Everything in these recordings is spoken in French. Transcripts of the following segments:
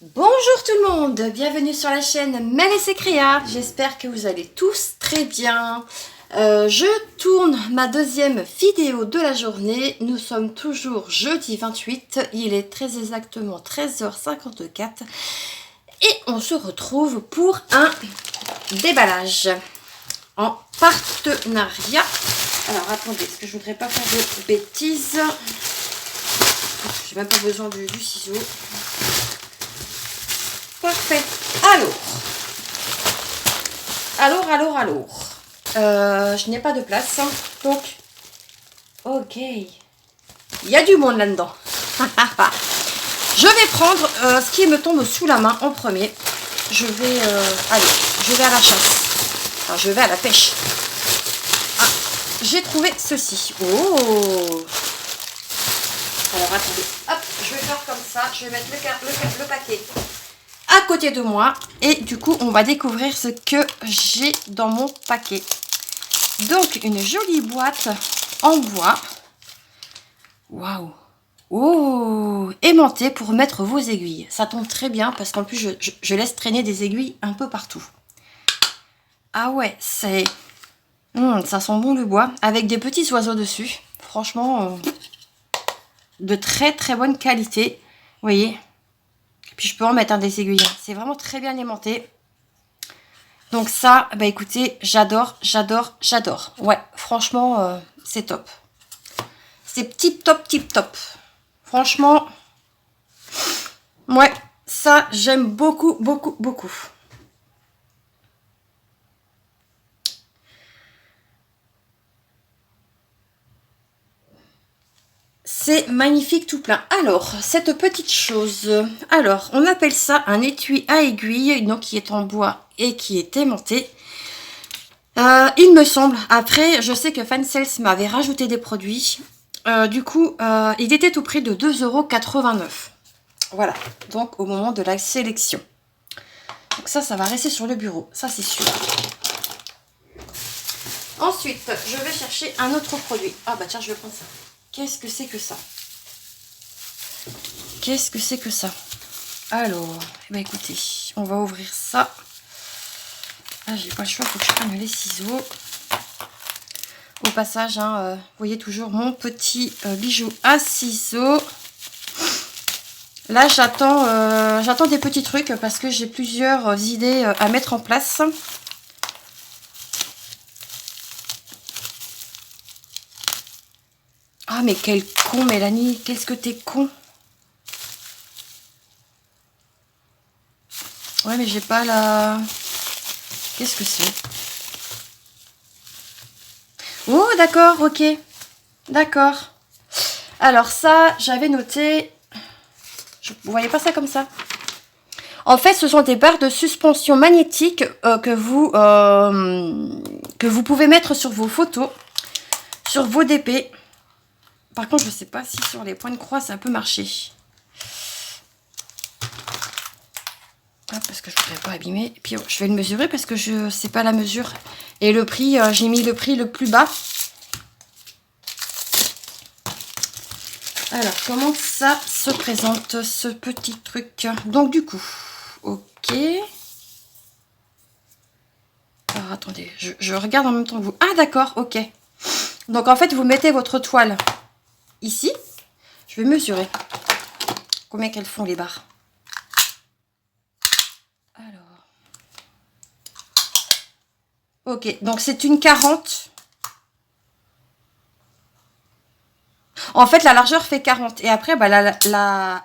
Bonjour tout le monde, bienvenue sur la chaîne Mel et ses créas. J'espère que vous allez tous très bien. Je tourne ma deuxième vidéo de la journée. Nous sommes toujours jeudi 28, il est très exactement 13h54 et on se retrouve pour un déballage en partenariat. Alors attendez, parce que je voudrais pas faire de bêtises. J'ai même pas besoin du ciseau. Parfait. Alors. Je n'ai pas de place. Donc, ok. Il y a du monde là-dedans. Je vais prendre ce qui me tombe sous la main en premier. Je vais à la chasse. Enfin, je vais à la pêche. Ah, j'ai trouvé ceci. Oh. Alors, attendez. Hop, je vais faire comme ça. Je vais mettre le paquet à côté de moi et du coup on va découvrir ce que j'ai dans mon paquet. Donc une jolie boîte en bois. Waouh. Oh, aimantée pour mettre vos aiguilles. Ça tombe très bien parce qu'en plus je laisse traîner des aiguilles un peu partout. Ah ouais, c'est ça sent bon le bois avec des petits oiseaux dessus. Franchement de très très bonne qualité. Vous voyez. Puis je peux en mettre des aiguilles. C'est vraiment très bien aimanté. Donc ça, bah écoutez, j'adore. Ouais, franchement, c'est top. C'est tip top. Franchement, ouais, ça, j'aime beaucoup. C'est magnifique tout plein. Alors, cette petite chose, alors, on appelle ça un étui à aiguille, donc qui est en bois et qui est aimanté. Il me semble, après, je sais que Fansels m'avait rajouté des produits. Du coup, il était au prix de 2,89 €. Voilà, donc au moment de la sélection. Donc ça va rester sur le bureau, ça c'est sûr. Ensuite, je vais chercher un autre produit. Ah bah tiens, je vais prendre ça. Qu'est-ce que c'est que ça? Alors, bah écoutez, on va ouvrir ça. Ah, j'ai pas le choix, il faut que je prenne les ciseaux. Au passage, vous voyez toujours mon petit bijou à ciseaux. Là, j'attends des petits trucs parce que j'ai plusieurs idées à mettre en place. Ah, mais quel con, Mélanie. Qu'est-ce que t'es con. Ouais, mais j'ai pas la... Qu'est-ce que c'est? Oh, d'accord, ok. D'accord. Alors ça, j'avais noté... Vous voyez pas ça comme ça? En fait, ce sont des barres de suspension magnétique que vous pouvez mettre sur vos photos, sur vos DP. Par contre, je sais pas si sur les points de croix, ça peut marcher. Ah, parce que je voudrais pas abîmer. Et puis, je vais le mesurer parce que je sais pas la mesure. Et le prix, j'ai mis le prix le plus bas. Alors, comment ça se présente, ce petit truc? Donc, du coup, ok. Alors, attendez, je regarde en même temps que vous. Ah, d'accord, ok. Donc, en fait, vous mettez votre toile ici. Je vais mesurer combien qu'elles font, les barres. Alors. Ok, donc c'est une 40. En fait, la largeur fait 40. Et après, bah,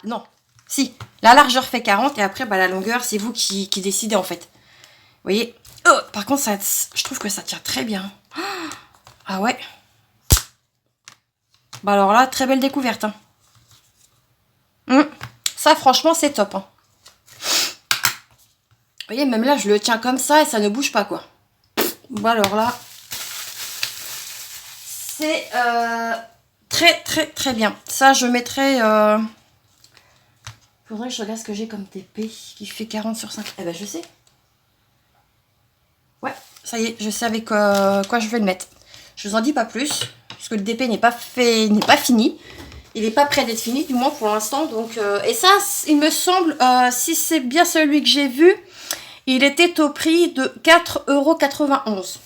non. Si, la largeur fait 40. Et après, bah, la longueur, c'est vous qui décidez, en fait. Vous voyez? Oh, par contre, ça, je trouve que ça tient très bien. Ah ouais. Bah alors là, très belle découverte. Ça, franchement, c'est top. Vous voyez, même là, je le tiens comme ça et ça ne bouge pas, quoi. Bon, alors là, c'est très bien. Ça, je mettrai... Faudrait que je regarde ce que j'ai comme TP qui fait 40 sur 5. Eh ben, je sais. Ouais, ça y est, je sais avec quoi je vais le mettre. Je vous en dis pas plus, puisque le DP n'est pas fini. Il n'est pas prêt d'être fini, du moins pour l'instant. Donc, et ça, il me semble, si c'est bien celui que j'ai vu, il était au prix de 4,91 €.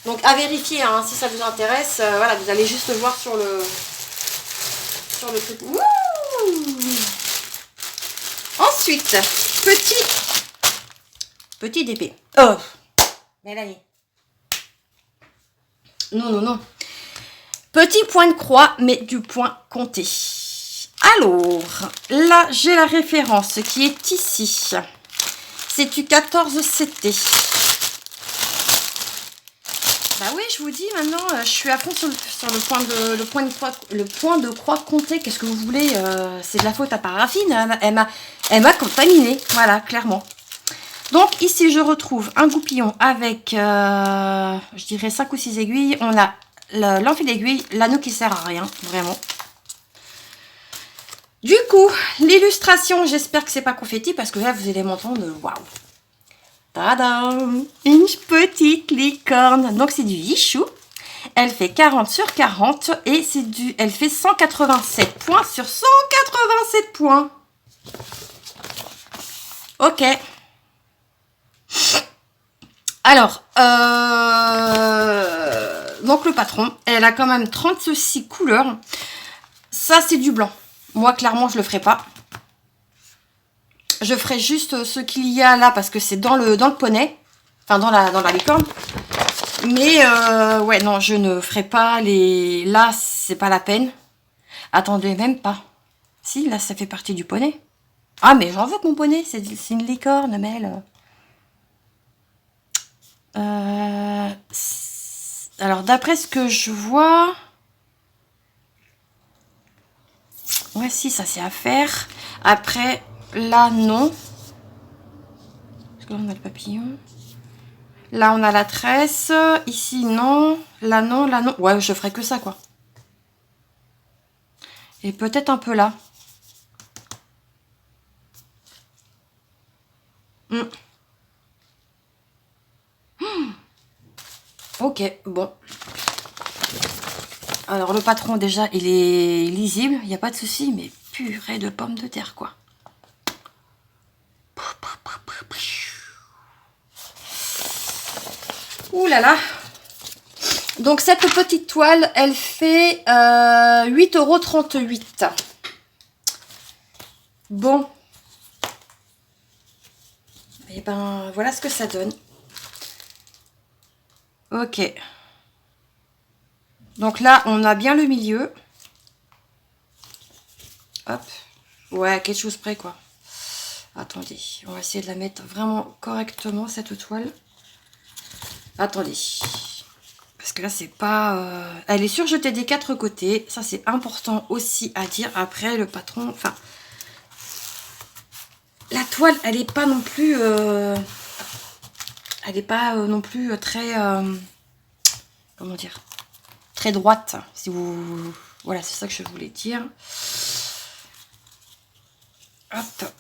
Donc à vérifier, hein, si ça vous intéresse. Voilà, vous allez juste le voir sur le truc. Wouh. Ensuite, petit DP. Oh, Mélanie. Non, non, non. Petit point de croix, mais du point compté. Alors, là, j'ai la référence qui est ici. C'est du 14 CT. Bah oui, je vous dis, maintenant, je suis à fond sur le point de croix compté. Qu'est-ce que vous voulez, c'est de la faute à Paraffine. Elle m'a contaminé. Voilà, clairement. Donc, ici, je retrouve un goupillon avec, je dirais, 5 ou 6 aiguilles. On a l'enfil d'aiguille, l'anneau qui sert à rien, vraiment. Du coup, l'illustration, j'espère que c'est pas confetti, parce que là, vous allez m'entendre, waouh. Tadam! Une petite licorne. Donc, c'est du Yichou. Elle fait 40 sur 40 et elle fait 187 points sur 187 points. Ok. Alors, donc le patron, elle a quand même 36 couleurs. Ça, c'est du blanc. Moi, clairement, je le ferai pas. Je ferai juste ce qu'il y a là parce que c'est dans le poney. Enfin, dans la licorne. Mais, ouais, non, je ne ferai pas les... Là, c'est pas la peine. Attendez, même pas. Si, là, ça fait partie du poney. Ah, mais j'en veux que mon poney. C'est une licorne, mais elle... alors, d'après ce que je vois... Ouais, si, ça c'est à faire. Après, là, non. Parce que là, on a le papillon. Là, on a la tresse. Ici, non. Là, non. Là, non. Ouais, je ferai que ça, quoi. Et peut-être un peu là. Ok, bon. Alors, le patron, déjà, il est lisible. Il n'y a pas de souci, mais purée de pommes de terre, quoi. Ouh là là. Donc, cette petite toile, elle fait 8,38 €. Bon. Et ben, voilà ce que ça donne. Ok. Donc là, on a bien le milieu. Hop. Ouais, quelque chose près, quoi. Attendez, on va essayer de la mettre vraiment correctement, cette toile. Attendez. Parce que là, c'est pas... Elle est surjetée des 4 côtés. Ça, c'est important aussi à dire. Après, le patron... Enfin... La toile, elle n'est pas non plus... Elle n'est pas non plus très... comment dire, très droite, si vous... Voilà, c'est ça que je voulais dire. Hop.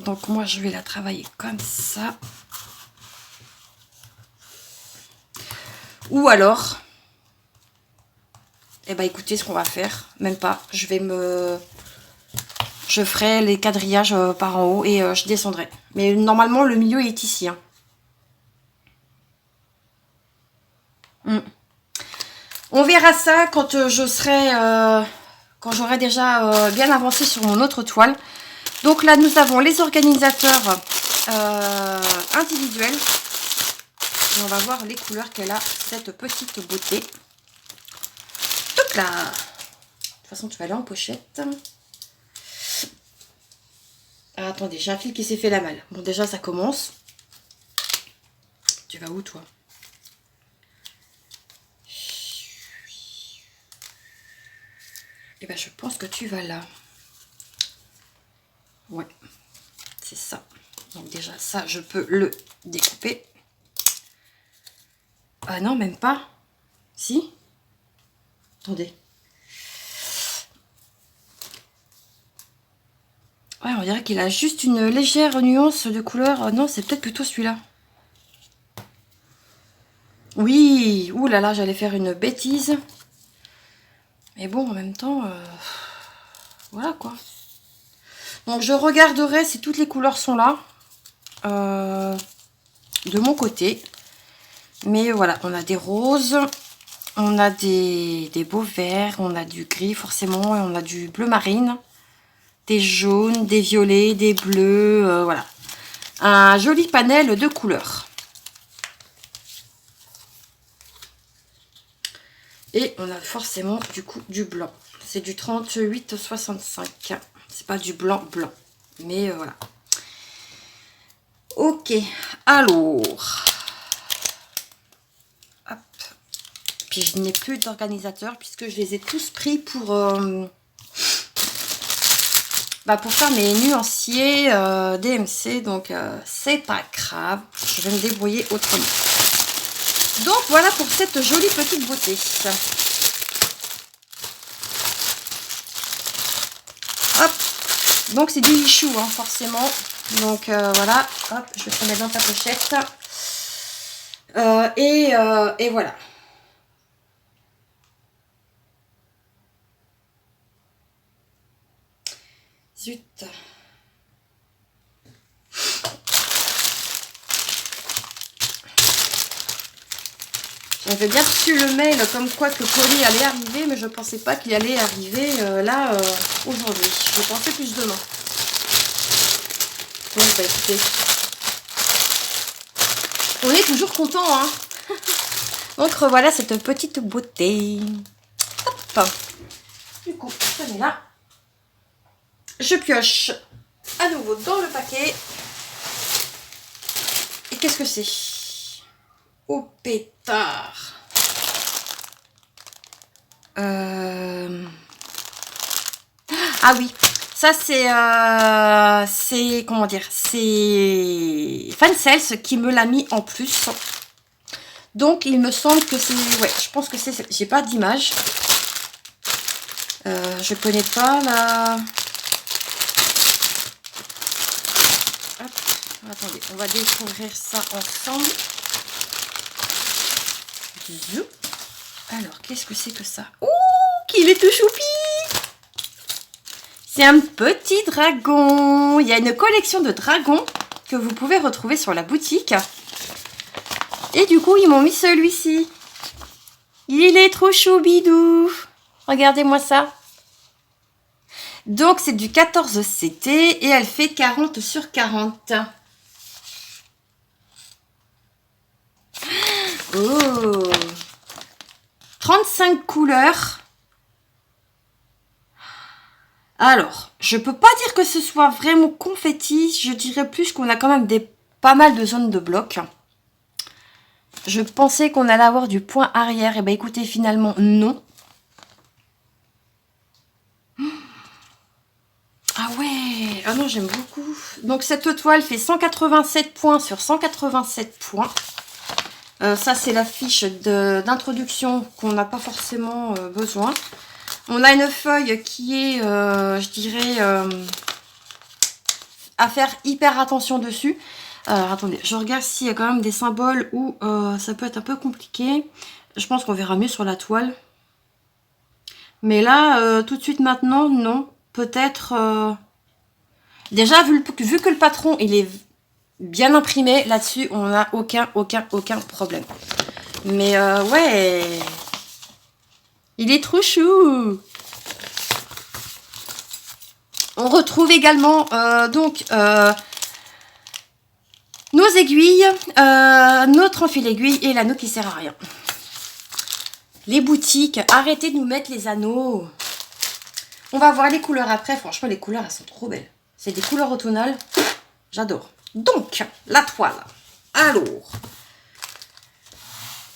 Donc, moi, je vais la travailler comme ça. Ou alors... Eh ben, écoutez, ce qu'on va faire, même pas, je ferai les quadrillages par en haut et je descendrai. Mais normalement, le milieu est ici. Hein. On verra ça quand je serai... quand j'aurai déjà bien avancé sur mon autre toile. Donc là, nous avons les organisateurs individuels. Et on va voir les couleurs qu'elle a, cette petite beauté. Donc là, de toute façon, tu vas aller en pochette. Ah, attendez, j'ai un fil qui s'est fait la malle. Bon, déjà, ça commence. Tu vas où, toi? Eh ben, je pense que tu vas là. Ouais, c'est ça. Donc déjà, ça, je peux le découper. Ah non, même pas. Si. Attendez. Ouais, on dirait qu'il a juste une légère nuance de couleur. Non, c'est peut-être plutôt celui-là. Oui. Ouh là là, j'allais faire une bêtise. Mais bon, en même temps... voilà quoi. Donc je regarderai si toutes les couleurs sont là. De mon côté. Mais voilà, on a des roses. On a des beaux verts. On a du gris forcément. Et on a du bleu marine. Des jaunes, des violets, des bleus. Voilà. Un joli panel de couleurs. Et on a forcément du coup du blanc. C'est du 38,65. C'est pas du blanc blanc. Mais voilà. Ok. Alors. Hop. Puis je n'ai plus d'organisateur puisque je les ai tous pris pour faire mes nuanciers DMC. Donc c'est pas grave. Je vais me débrouiller autrement. Donc voilà pour cette jolie petite beauté. Hop. Donc c'est du lichou hein, forcément. Donc voilà. Hop, je vais te mettre dans ta pochette. Et voilà. Zut. J'avais bien reçu le mail comme quoi que colis allait arriver, mais je pensais pas qu'il allait arriver là aujourd'hui. Je pensais plus demain. Donc bah écoutez, on est toujours content hein. Donc revoilà cette petite beauté. Hop. Du coup, ça met là. Je pioche à nouveau dans le paquet. Et qu'est-ce que c'est? Au pétard. Ah oui, ça c'est comment dire, c'est Fancels qui me l'a mis en plus. Donc il me semble que c'est, ouais, je pense que c'est, j'ai pas d'image. Je connais pas la. Hop, attendez, on va découvrir ça ensemble. Alors, qu'est-ce que c'est que ça? Ouh, qu'il est tout choupi! C'est un petit dragon. Il y a une collection de dragons que vous pouvez retrouver sur la boutique. Et du coup, ils m'ont mis celui-ci. Il est trop choubidou. Regardez-moi ça. Donc, c'est du 14 CT et elle fait 40 sur 40. Oh! 35 couleurs. Alors, je peux pas dire que ce soit vraiment confetti. Je dirais plus qu'on a quand même pas mal de zones de blocs. Je pensais qu'on allait avoir du point arrière. Et ben écoutez, finalement, non. Ah ouais! Ah non, j'aime beaucoup. Donc cette toile fait 187 points sur 187 points. Ça, c'est la fiche d'introduction qu'on n'a pas forcément besoin. On a une feuille qui est, je dirais, à faire hyper attention dessus. Alors, attendez, je regarde s'il y a quand même des symboles où ça peut être un peu compliqué. Je pense qu'on verra mieux sur la toile. Mais là, tout de suite maintenant, non. Peut-être... Déjà, vu que le patron, il est bien imprimé, là-dessus, on n'a aucun problème. Mais ouais... Il est trop chou. On retrouve également nos aiguilles, notre enfil aiguille et l'anneau qui sert à rien. Les boutiques, arrêtez de nous mettre les anneaux. On va voir les couleurs après. Franchement, les couleurs, elles sont trop belles. C'est des couleurs automnales. J'adore. Donc, la toile. Alors...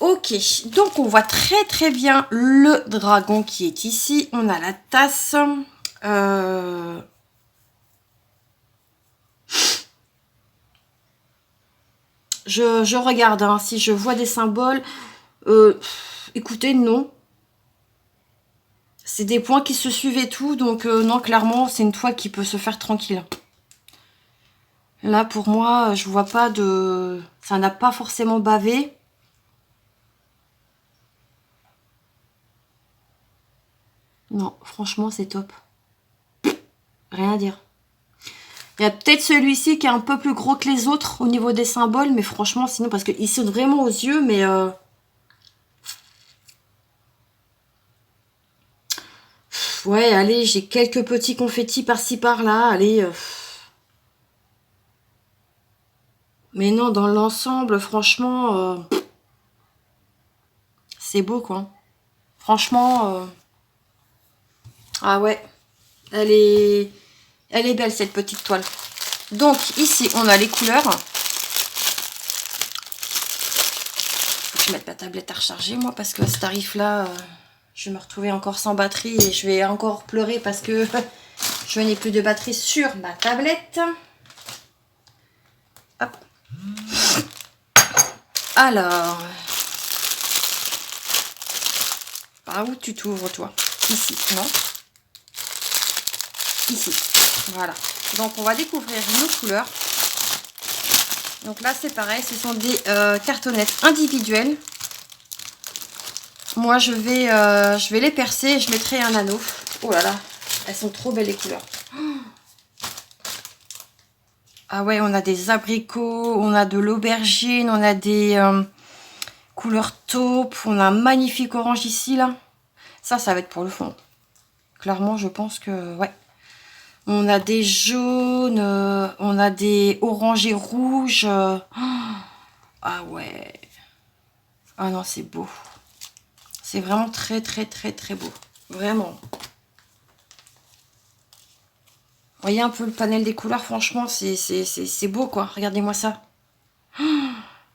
Ok, donc on voit très bien le dragon qui est ici. On a la tasse. Je regarde hein, si je vois des symboles. Écoutez, non. C'est des points qui se suivent et tout. Donc non, clairement, c'est une toile qui peut se faire tranquille. Là, pour moi, je vois pas de... Ça n'a pas forcément bavé. Non, franchement, c'est top. Rien à dire. Il y a peut-être celui-ci qui est un peu plus gros que les autres au niveau des symboles, mais franchement, sinon, parce qu'il saute vraiment aux yeux, mais... ouais, allez, j'ai quelques petits confettis par-ci, par-là, allez... Mais non, dans l'ensemble, franchement, c'est beau, quoi. Franchement, ah ouais, elle est belle, cette petite toile. Donc, ici, on a les couleurs. Faut que je mette ma tablette à recharger, moi, parce que à ce tarif-là, je vais me retrouver encore sans batterie et je vais encore pleurer parce que je n'ai plus de batterie sur ma tablette. Hop. Alors, par où tu t'ouvres, toi? Ici, non? Ici, voilà. Donc, on va découvrir nos couleurs. Donc là, c'est pareil, ce sont des cartonnettes individuelles. Moi, je vais les percer et je mettrai un anneau. Oh là là, elles sont trop belles les couleurs. Ah ouais, on a des abricots, on a de l'aubergine, on a des couleurs taupe, on a un magnifique orange ici, là. Ça va être pour le fond. Clairement, je pense que, ouais. On a des jaunes, on a des orangés rouges. Ah ouais. Ah non, c'est beau. C'est vraiment très, très, très, très beau. Vraiment. Vous voyez un peu le panel des couleurs, franchement, c'est beau, quoi. Regardez-moi ça.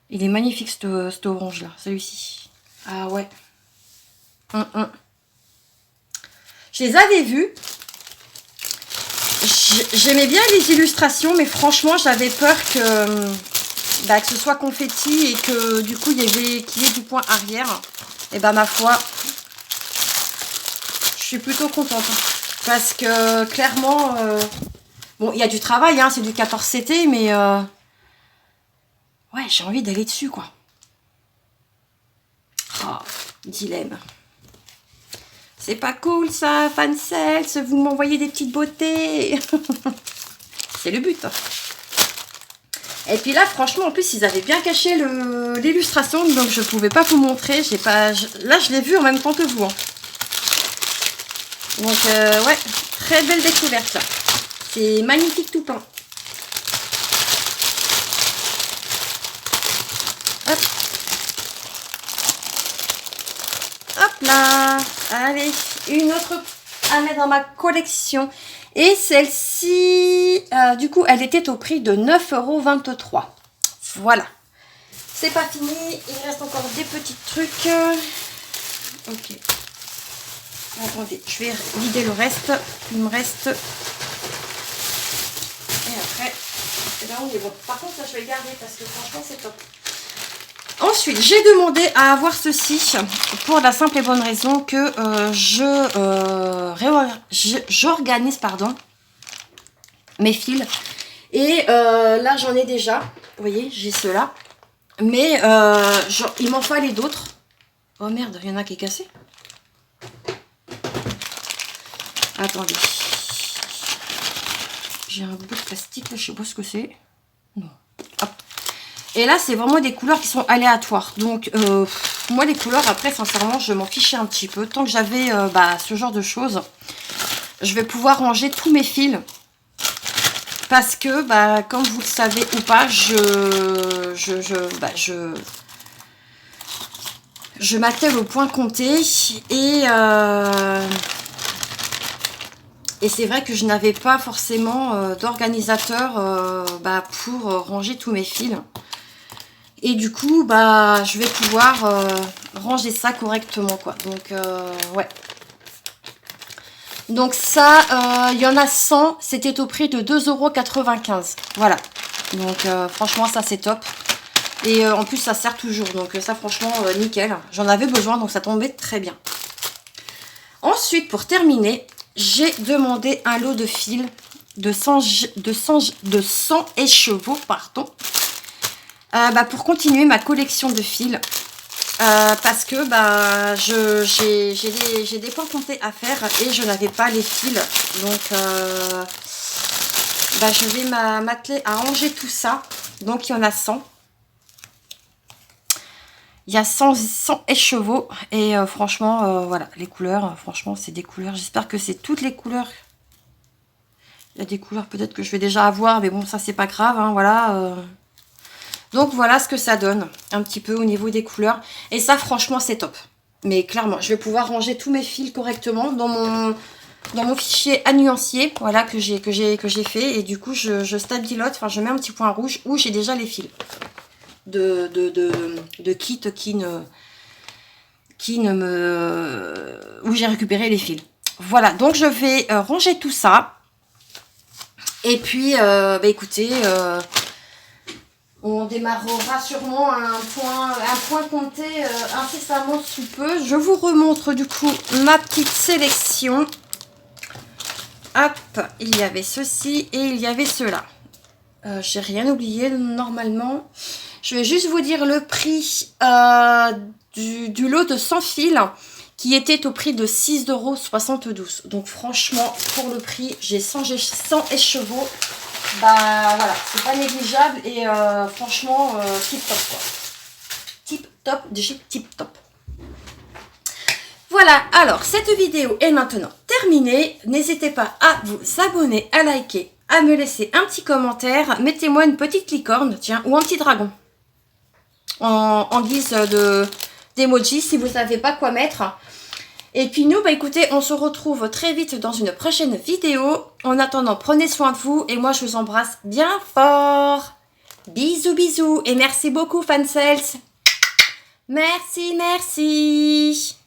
Il est magnifique, cet orange-là, celui-ci. Ah ouais. Je les avais vus. J'aimais bien les illustrations, mais franchement, j'avais peur que ce soit confetti et que du coup, qu'il y ait du point arrière. Et bah, ma foi, je suis plutôt contente. Parce que clairement, bon, il y a du travail, hein, c'est du 14CT, mais ouais, j'ai envie d'aller dessus, quoi. Oh, dilemme. C'est pas cool ça, fansels, vous m'envoyez des petites beautés. C'est le but. Et puis là, franchement, en plus, ils avaient bien caché l'illustration, donc je pouvais pas vous montrer. Là, je l'ai vu en même temps que vous. Hein. Donc, ouais, très belle découverte là. C'est magnifique tout plein. Hop. Hop là. Allez, une autre à mettre dans ma collection. Et celle-ci, du coup, elle était au prix de 9,23 €. Voilà. C'est pas fini. Il reste encore des petits trucs. Ok. Attendez, je vais vider le reste. Il me reste... Et après, là on est bon. Par contre, ça, je vais le garder parce que franchement, c'est top. Ensuite, j'ai demandé à avoir ceci pour la simple et bonne raison que j'organise mes fils. Et là, j'en ai déjà. Vous voyez, j'ai ceux-là. Mais il m'en fallait d'autres. Oh merde, il y en a qui est cassé. Attendez. J'ai un bout de plastique, là, je sais pas ce que c'est. Non. Hop. Et là, c'est vraiment des couleurs qui sont aléatoires. Donc, moi, les couleurs, après, sincèrement, je m'en fichais un petit peu. Tant que j'avais ce genre de choses, je vais pouvoir ranger tous mes fils. Parce que, comme vous le savez ou pas, je m'attelle au point compté. Et c'est vrai que je n'avais pas forcément d'organisateur pour ranger tous mes fils. Et du coup, je vais pouvoir ranger ça correctement, quoi. Donc, ouais. Donc ça, il y en a 100. C'était au prix de 2,95 €. Voilà. Donc, franchement, ça, c'est top. Et en plus, ça sert toujours. Donc, ça, franchement, nickel. J'en avais besoin, donc ça tombait très bien. Ensuite, pour terminer, j'ai demandé un lot de fils de 100 écheveaux, pardon. Pour continuer ma collection de fils. Parce que j'ai des points comptés à faire et je n'avais pas les fils. Donc, bah, je vais m'atteler à ranger tout ça. Donc, il y en a 100. Il y a 100 écheveaux. Et franchement, voilà, les couleurs, franchement, c'est des couleurs. J'espère que c'est toutes les couleurs. Il y a des couleurs peut-être que je vais déjà avoir, mais bon, ça, c'est pas grave, hein, voilà. Donc, voilà ce que ça donne, un petit peu au niveau des couleurs. Et ça, franchement, c'est top. Mais clairement, je vais pouvoir ranger tous mes fils correctement dans mon fichier annuancier, voilà, que j'ai fait. Et du coup, je stabilote, enfin, je mets un petit point rouge où j'ai déjà les fils de kit où j'ai récupéré les fils. Voilà, donc je vais ranger tout ça. Et puis, bah, écoutez, on démarrera sûrement un point compté incessamment sous peu. Je vous remontre du coup ma petite sélection. Hop, il y avait ceci et il y avait cela. J'ai rien oublié normalement. Je vais juste vous dire le prix du lot de 100 fils qui était au prix de 6,72 €. Donc franchement, pour le prix, j'ai 100 écheveaux. Bah voilà, c'est pas négligeable et franchement, tip top quoi. Tip top, de chez tip top. Voilà, alors cette vidéo est maintenant terminée. N'hésitez pas à vous abonner, à liker, à me laisser un petit commentaire. Mettez-moi une petite licorne, tiens, ou un petit dragon. En guise d'emoji si vous ne savez pas quoi mettre. Et puis nous, bah écoutez, on se retrouve très vite dans une prochaine vidéo. En attendant, prenez soin de vous et moi je vous embrasse bien fort. Bisous, bisous et merci beaucoup Fansels. Merci, merci.